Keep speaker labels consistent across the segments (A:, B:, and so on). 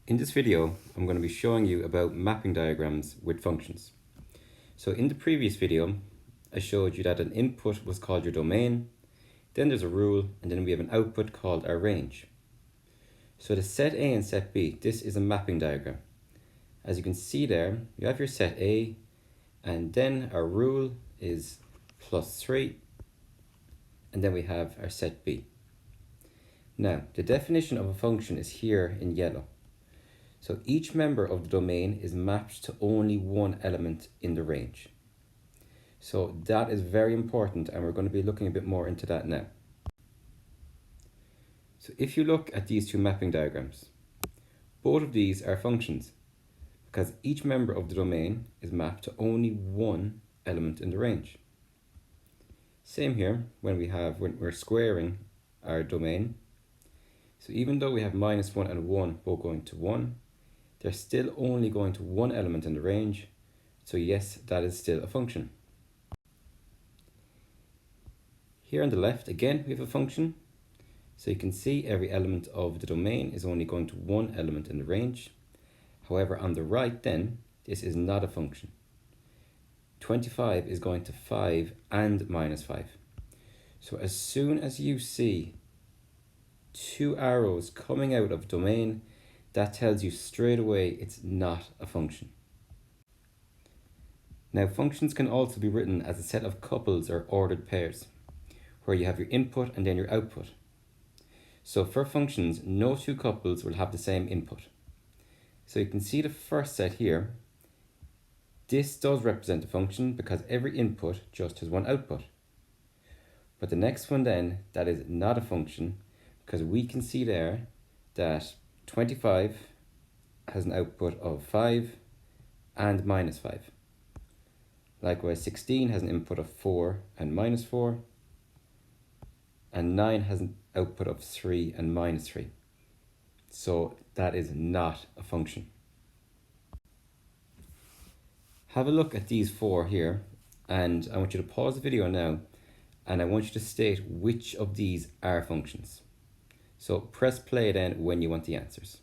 A: In this video, I'm going to be showing you about mapping diagrams with functions. So in the previous video, I showed you that an input was called your domain, then there's a rule, and then we have an output called our range. So the set A and set B, this is a mapping diagram. As you can see there, you have your set A, and then our rule is +3, and then we have our set B. Now, the definition of a function is here in yellow. So each member of the domain is mapped to only one element in the range. So that is very important, and we're going to be looking a bit more into that now. So if you look at these two mapping diagrams, both of these are functions because each member of the domain is mapped to only one element in the range. Same here when we're squaring our domain. So even though we have -1 and 1 both going to 1, they're still only going to one element in the range. So yes, that is still a function. Here on the left, again, we have a function. So you can see every element of the domain is only going to one element in the range. However, on the right then, this is not a function. 25 is going to 5 and -5. So as soon as you see two arrows coming out of domain, that tells you straight away it's not a function. Now, functions can also be written as a set of couples or ordered pairs, where you have your input and then your output. So for functions, no two couples will have the same input. So you can see the first set here. This does represent a function because every input just has one output. But the next one then, that is not a function because we can see there that 25 has an output of 5 and -5. Likewise, 16 has an input of 4 and -4. And 9 has an output of 3 and -3. So that is not a function. Have a look at these four here, and I want you to pause the video now, and I want you to state which of these are functions. So press play then when you want the answers.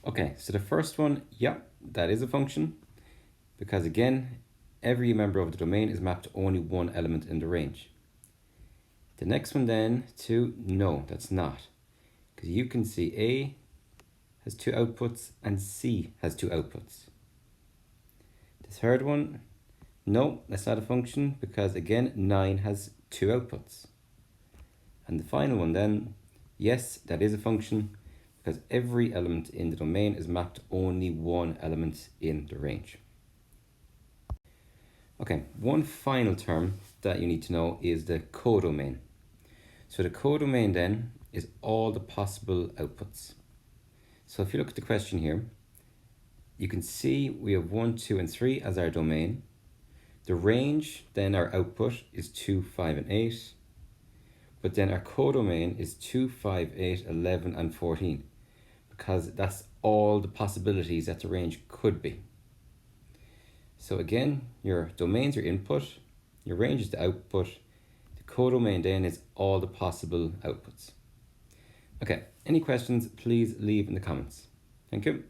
A: Okay, so the first one, yeah, that is a function, because again, every member of the domain is mapped to only one element in the range. The next one then, 2, no, that's not. Because you can see A has two outputs and C has two outputs. The third one, no, that's not a function because again, 9 has two outputs. And the final one then, yes, that is a function because every element in the domain is mapped to only one element in the range. Okay, one final term that you need to know is the codomain. So the codomain then is all the possible outputs. So if you look at the question here, you can see we have 1, 2, and 3 as our domain. The range, then our output is 2, 5, and 8. But then our codomain is 2, 5, 8, 11, and 14. Because that's all the possibilities that the range could be. So again, your domain's your input, your range is the output, the codomain then is all the possible outputs. Okay, any questions, please leave in the comments. Thank you.